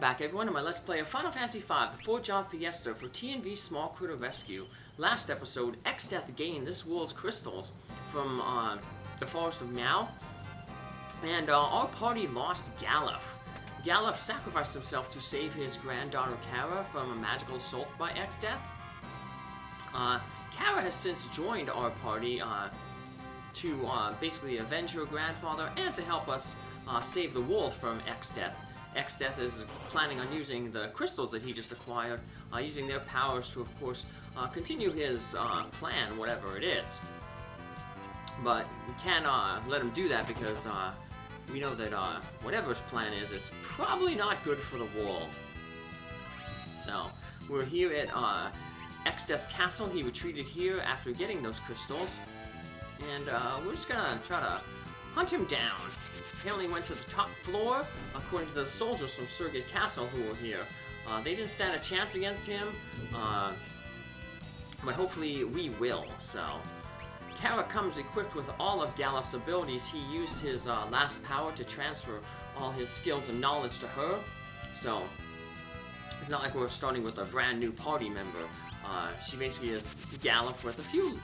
back everyone to my Let's Play of Final Fantasy V, the 4-job Fiesta for TNV Small Critter Rescue. Last episode, Exdeath gained this world's crystals from the Forest of Meow, and our party lost Galuf. Galuf sacrificed himself to save his granddaughter Cara from a magical assault by Exdeath. Cara has since joined our party to basically avenge her grandfather and to help us save the world from Exdeath. Exdeath is planning on using the crystals that he just acquired, using their powers to, of course, continue his plan, whatever it is. But we can't let him do that because we know that whatever his plan is, it's probably not good for the world. So, we're here at Exdeath's castle. He retreated here after getting those crystals. And we're just gonna try to hunt him down. Apparently went to the top floor, according to the soldiers from Surrogate Castle who were here. They didn't stand a chance against him, but hopefully we will, so. Cara comes equipped with all of Galuf's abilities. He used his last power to transfer all his skills and knowledge to her, so it's not like we're starting with a brand new party member. She basically is Galuf with a few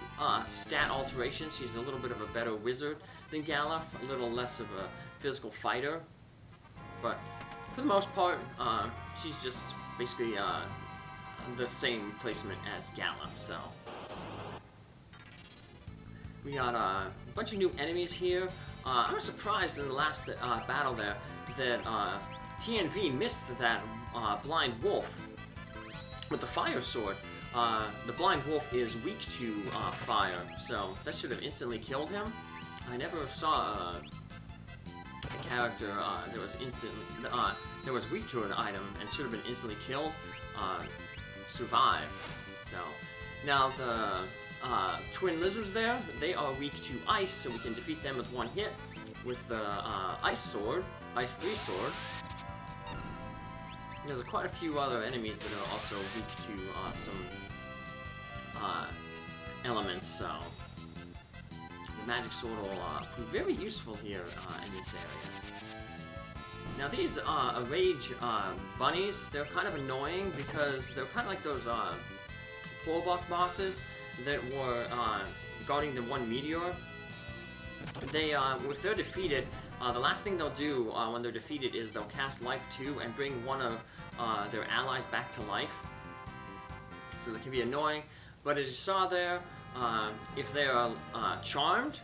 stat alterations. She's a little bit of a better wizard than Galuf, a little less of a physical fighter. But for the most part, she's just basically the same placement as Galuf, so. We got a bunch of new enemies here. I was surprised in the last battle there that TNV missed that blind wolf with the fire sword. The blind wolf is weak to fire, so that should have instantly killed him. I never saw a character that was weak to an item and should have been instantly killed survive. So now the twin lizards there, they are weak to ice, so we can defeat them with one hit with the ice sword, ice 3 sword. There's quite a few other enemies that are also weak to some elements, so the magic sword will prove very useful here in this area. Now these Rage bunnies, they're kind of annoying because they're kind of like those poor boss bosses that were guarding the one meteor. They, if they're defeated, the last thing they'll do when they're defeated is they'll cast Life 2 and bring one of their allies back to life. So they can be annoying, but as you saw there, if they are charmed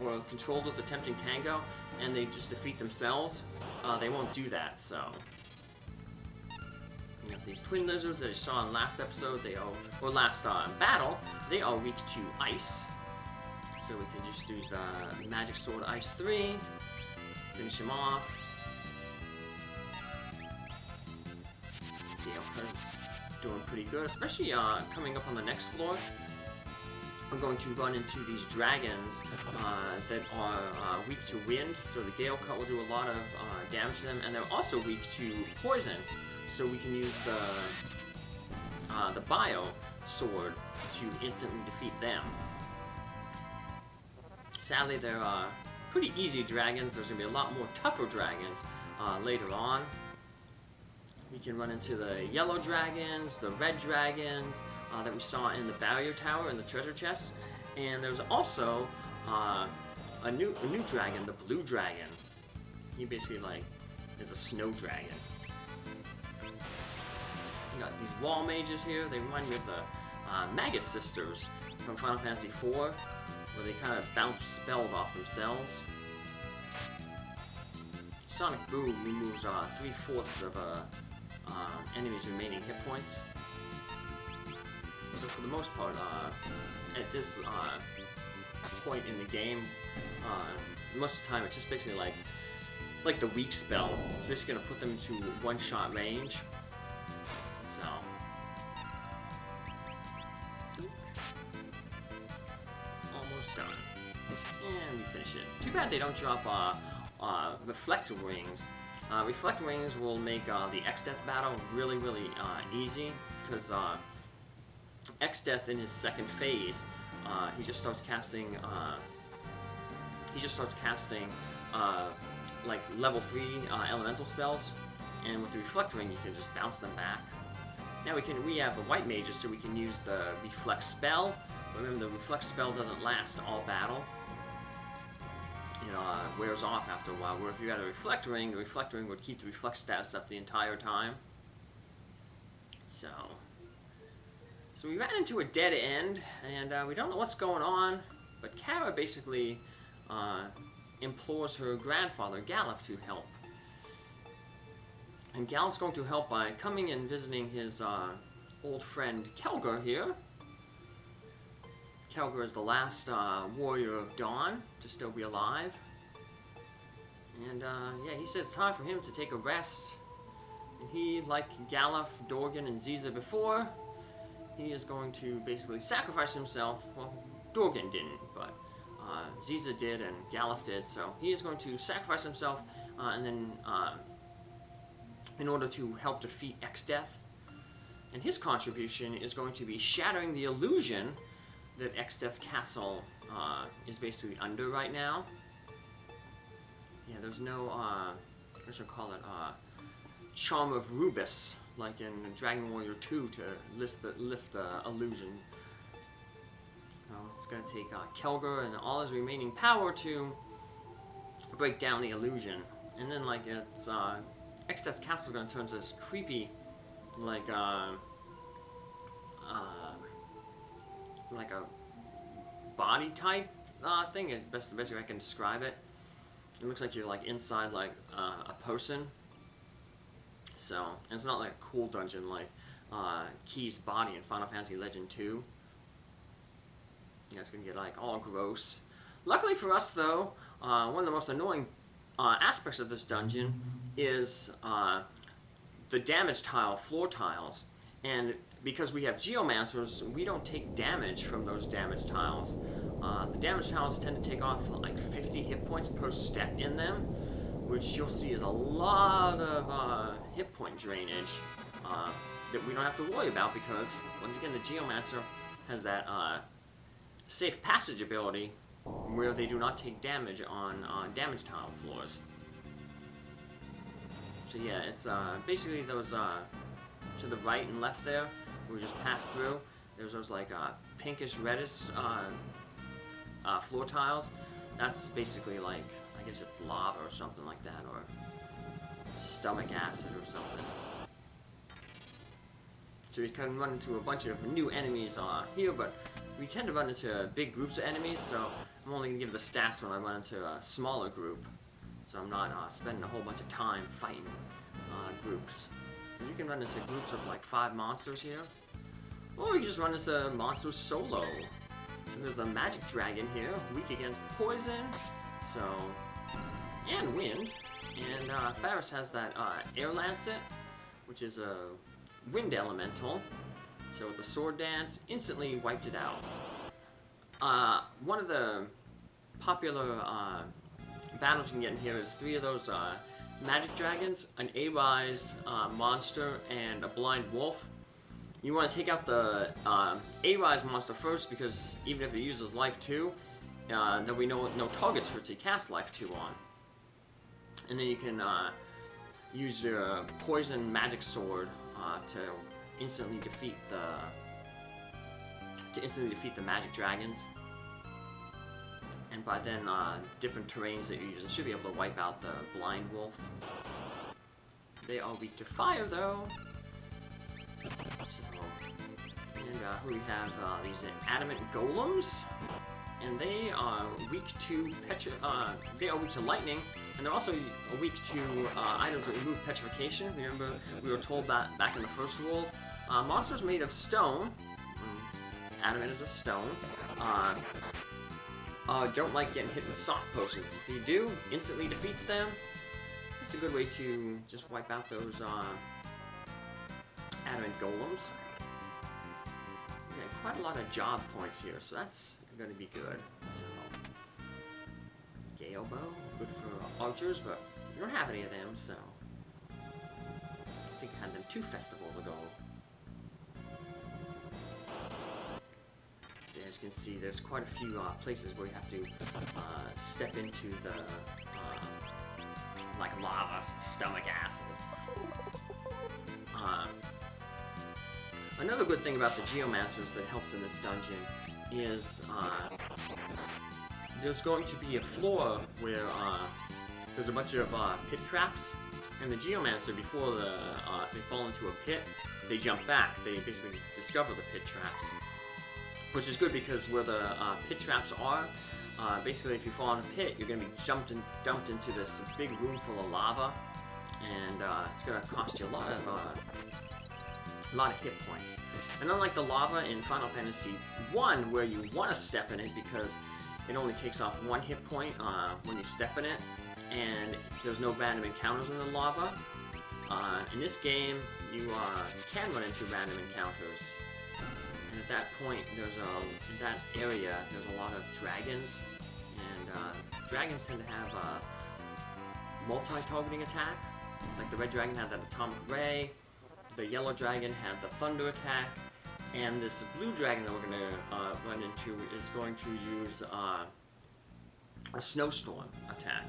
or controlled with the Tempting Tango and they just defeat themselves, they won't do that, so. You have these twin lizards that you saw in last episode, or last battle, they are weak to ice. So we can just use the magic sword ice 3, finish him off. Gale's doing pretty good, especially coming up on the next floor. We're going to run into these dragons that are weak to wind, so the Gale Cut will do a lot of damage to them, and they're also weak to poison, so we can use the Bio Sword to instantly defeat them. Sadly, they're pretty easy dragons. There's going to be a lot more tougher dragons later on. We can run into the yellow dragons, the red dragons that we saw in the barrier tower and the treasure chests, and there's also a new dragon, the blue dragon. He basically is a snow dragon. We got these wall mages here. They remind me of the Mage sisters from Final Fantasy IV, where they kind of bounce spells off themselves. Sonic Boom removes 3/4 of enemy's remaining hit points. So for the most part, at this point in the game, most of the time it's just basically like the weak spell. It's just gonna put them into one-shot range. So almost done, and we finish it. Too bad they don't drop reflect rings. Reflect rings will make the Exdeath battle really, really easy, because Exdeath in his second phase, he just starts casting like level 3 elemental spells, and with the Reflect Ring, you can just bounce them back. Now we have the white mages, so we can use the Reflect spell. But remember, the Reflect spell doesn't last all battle. It wears off after a while. Where if you had a Reflect Ring, the Reflect Ring would keep the Reflect status up the entire time. So we ran into a dead end, and we don't know what's going on. But Cara basically implores her grandfather, Galuf, to help. And Galuf's going to help by coming and visiting his old friend Kelgar here. Kelgar is the last warrior of Dawn to still be alive. And yeah, he said it's time for him to take a rest. And he, like Galuf, Dorgan, and Ziza before, he is going to basically sacrifice himself. Well, Dorgan didn't, but Ziza did and Galuf did. So he is going to sacrifice himself and then in order to help defeat Exdeath. And his contribution is going to be shattering the illusion that Exdeath's castle is basically under right now. Yeah, there's no, what should I call it, Charm of Rubus, like in Dragon Warrior 2 to lift the illusion. It's going to take Kelgar and all his remaining power to break down the illusion. And then, like, it's, Exdeath's castle is going to turn into this creepy, like a body type thing. It's the best way I can describe it. It looks like you're like inside like a person. So, and it's not like a cool dungeon like Key's body in Final Fantasy Legend 2. Yeah, it's gonna get like all gross. Luckily for us though, one of the most annoying aspects of this dungeon is the damage tile, floor tiles. And because we have Geomancers, we don't take damage from those damage tiles. The damage tiles tend to take off like 50 hit points per step in them, which you'll see is a lot of hit point drainage that we don't have to worry about because, once again, the Geomancer has that safe passage ability where they do not take damage on damage tile floors. So yeah, it's basically those to the right and left there, we just passed through. There's those like pinkish reddish floor tiles. That's basically like, I guess it's lava or something like that, or stomach acid or something. So we can run into a bunch of new enemies here, but we tend to run into big groups of enemies, so I'm only going to give the stats when I run into a smaller group. So I'm not spending a whole bunch of time fighting groups. And you can run into groups of like 5 monsters here. Or you can just run into monsters solo. So there's the magic dragon here, weak against poison, so, and wind. And Faris has that air lancet, which is a wind elemental. So with the sword dance, instantly wiped it out. One of the popular battles you can get in here is 3 of those magic dragons, an A-Rise monster, and a blind wolf. You want to take out the A-Rise monster first, because even if it uses Life 2, there'll be no targets for it to cast Life 2 on. And then you can use your poison magic sword to instantly defeat the magic dragons. And by then, different terrains that you're using should be able to wipe out the blind wolf. They are weak to fire, though. So, and we have these adamant golems, and they are weak to lightning, and they're also weak to items that remove petrification. Remember, we were told that back in the first world. Monsters made of stone, adamant is a stone, don't like getting hit with soft potions. If you do, instantly defeats them. It's a good way to just wipe out those adamant golems. Yeah, quite a lot of job points here, so that's going to be good. So, Gale Bow, good for archers, but we don't have any of them, so I think I had them 2 festivals ago. As you can see, there's quite a few places where you have to step into the like lava, stomach acid. Another good thing about the Geomancers that helps in this dungeon is there's going to be a floor where there's a bunch of pit traps, and the Geomancer, before they fall into a pit, they jump back. They basically discover the pit traps, which is good because where the pit traps are, basically if you fall in a pit, you're going to be dumped into this big room full of lava, and it's going to cost you a lot of hit points. And unlike the lava in Final Fantasy 1, where you want to step in it because it only takes off 1 hit point when you step in it, and there's no random encounters in the lava, in this game you can run into random encounters. And at that point, in that area, there's a lot of dragons, and dragons tend to have multi-targeting attack. Like the red dragon had that atomic ray, the yellow dragon had the thunder attack, and this blue dragon that we're going to run into is going to use a snowstorm attack.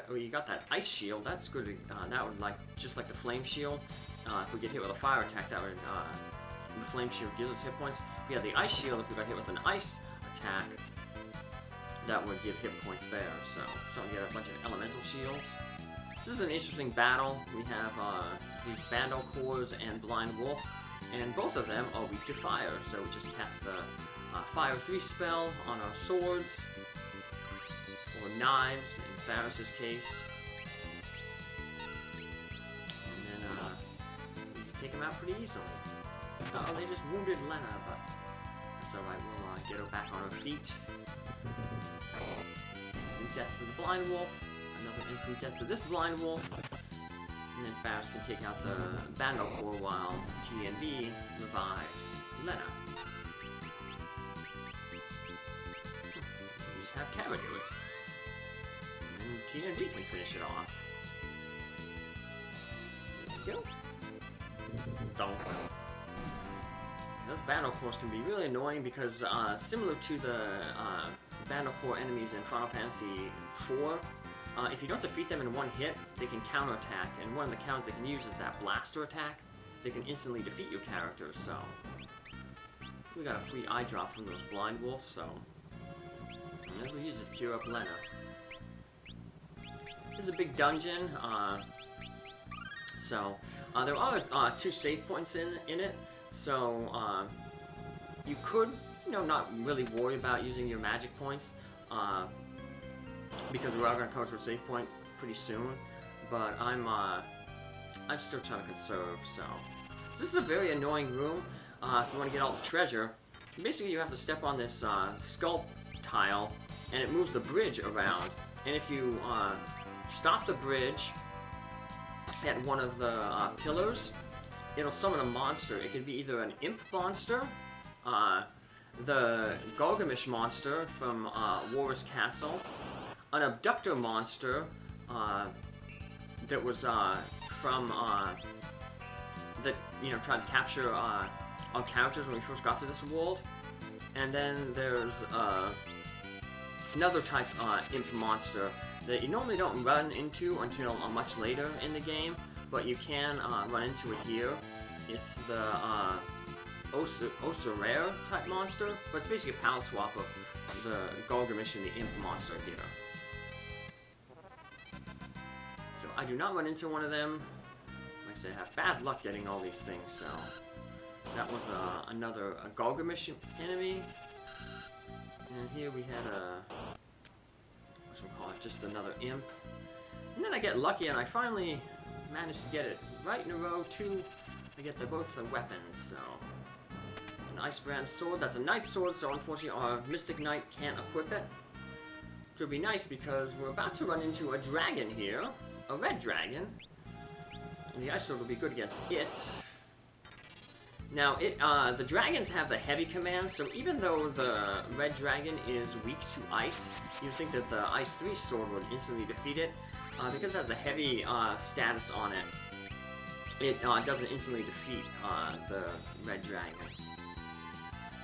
Oh, you got that ice shield. That's good. That would just like the flame shield. If we get hit with a fire attack, that would the flame shield gives us hit points. If we had the ice shield, if we got hit with an ice attack, that would give hit points there. So we get a bunch of elemental shields. This is an interesting battle. We have these Bandal Cores and Blind Wolf, and both of them are weak to fire. So we just cast the Fire 3 spell on our swords or knives in Faris' case, and then we can take them out pretty easily. Oh, they just wounded Lenna, but that's alright. We'll get her back on her feet. Instant death to the Blind Wolf. Another instant death to this Blind Wolf. And then Faris can take out the Bandal Core while TNV revives Lenna. We just have Cara do it. And TNV can finish it off. There we go. Don't. Those Bandal Cores can be really annoying because, similar to the Bandal Core enemies in Final Fantasy 4, if you don't defeat them in one hit, they can counterattack, and one of the counters they can use is that blaster attack. They can instantly defeat your characters, so we got a free eye drop from those Blind Wolves, so as we use it to cure up Lenna. This is a big dungeon, so there are 2 save points in it, so you could, not really worry about using your magic points, because we are going to come to a save point pretty soon, but I'm still trying to conserve, so this is a very annoying room. If you want to get all the treasure, basically you have to step on this sculpt tile, and it moves the bridge around, and if you stop the bridge at one of the pillars, it'll summon a monster. It could be either an imp monster, the Gargamish monster from War's Castle, an abductor monster that was from that tried to capture our characters when we first got to this world, and then there's another type imp monster that you normally don't run into until much later in the game, but you can run into it here. It's the Osorare type monster, but it's basically a palette swap of the Gargamish and the imp monster here. So I do not run into one of them. Like I said, I have bad luck getting all these things, so that was another Gargamish enemy. And here we had just another imp. And then I get lucky and I finally managed to get it right in a row too. I get both the weapons, so an Icebrand sword, that's a knight sword, so unfortunately our Mystic Knight can't equip it. Which would be nice because we're about to run into a dragon here, a red dragon, and the ice sword will be good against it. Now, the dragons have the heavy command, so even though the red dragon is weak to ice, you'd think that the Ice 3 sword would instantly defeat it. Because it has a heavy status on it, it doesn't instantly defeat the red dragon.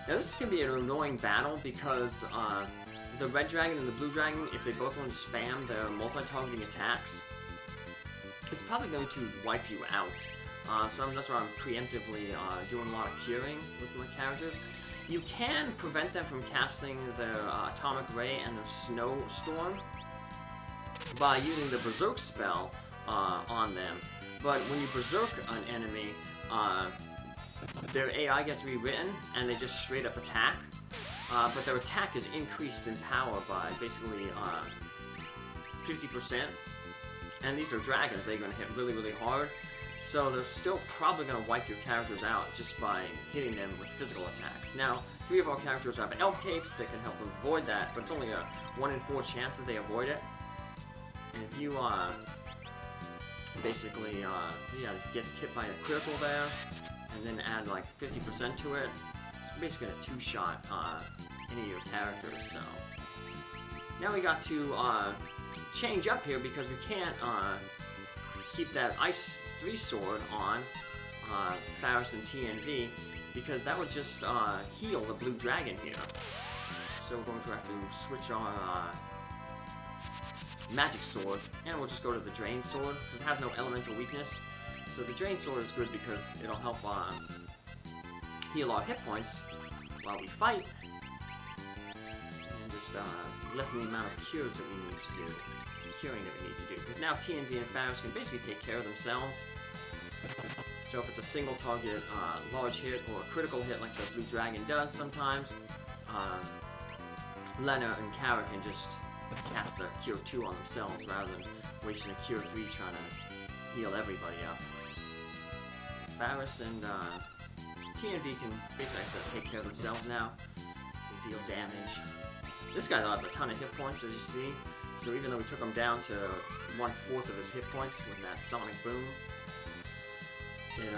Now this can be an annoying battle because the red dragon and the blue dragon, if they both want to spam their multi-targeting attacks, it's probably going to wipe you out. So that's why I'm preemptively doing a lot of curing with my characters. You can prevent them from casting their Atomic Ray and their Snowstorm by using the Berserk spell on them. But when you Berserk an enemy, their AI gets rewritten and they just straight up attack. But their attack is increased in power by basically 50%. And these are dragons, they're going to hit really, really hard. So they're still probably going to wipe your characters out just by hitting them with physical attacks. Now, 3 of our characters have elf capes that can help them avoid that, but it's only a 1 in 4 chance that they avoid it. And if you basically get hit by a critical there, and then add like 50% to it, it's basically a 2-shot any of your characters. So now we got to change up here because we can't keep that Ice 3 sword on Faris and TNV, because that would just heal the blue dragon here. So we're going to have to switch our magic sword, and we'll just go to the drain sword because it has no elemental weakness. So the drain sword is good because it'll help heal our hit points while we fight, and just lessen the amount of cures that we need to do. Curing that we need to do, because now TNV and Faris can basically take care of themselves. So if it's a single target large hit or a critical hit like the blue dragon does sometimes, Lenna and Cara can just cast a cure 2 on themselves rather than wasting a cure 3 trying to heal everybody up. Faris and TNV can basically take care of themselves now. They deal damage. This guy though has a ton of hit points, as you see. So even though we took him down to 1/4 of his hit points with that Sonic Boom, it,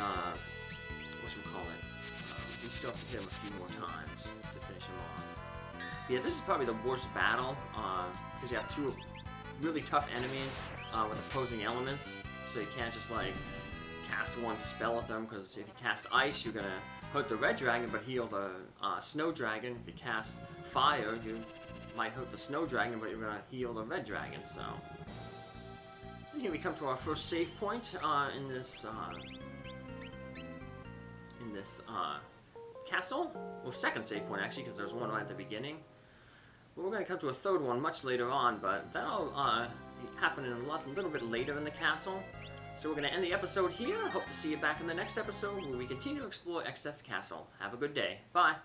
whatchamacallit, we still have to hit him a few more times to finish him off. Yeah, this is probably the worst battle, because you have 2 really tough enemies with opposing elements, so you can't just like cast one spell at them, because if you cast Ice, you're gonna hurt the red dragon but heal the snow dragon. If you cast Fire, you might hurt the snow dragon, but you're gonna heal the red dragon. So here we come to our first save point in this castle. Well, second save point actually, because there's one right at the beginning. But we're gonna come to a third one much later on, but that'll happen in a little bit later in the castle. So we're gonna end the episode here. Hope to see you back in the next episode where we continue to explore Exdeath's castle. Have a good day. Bye.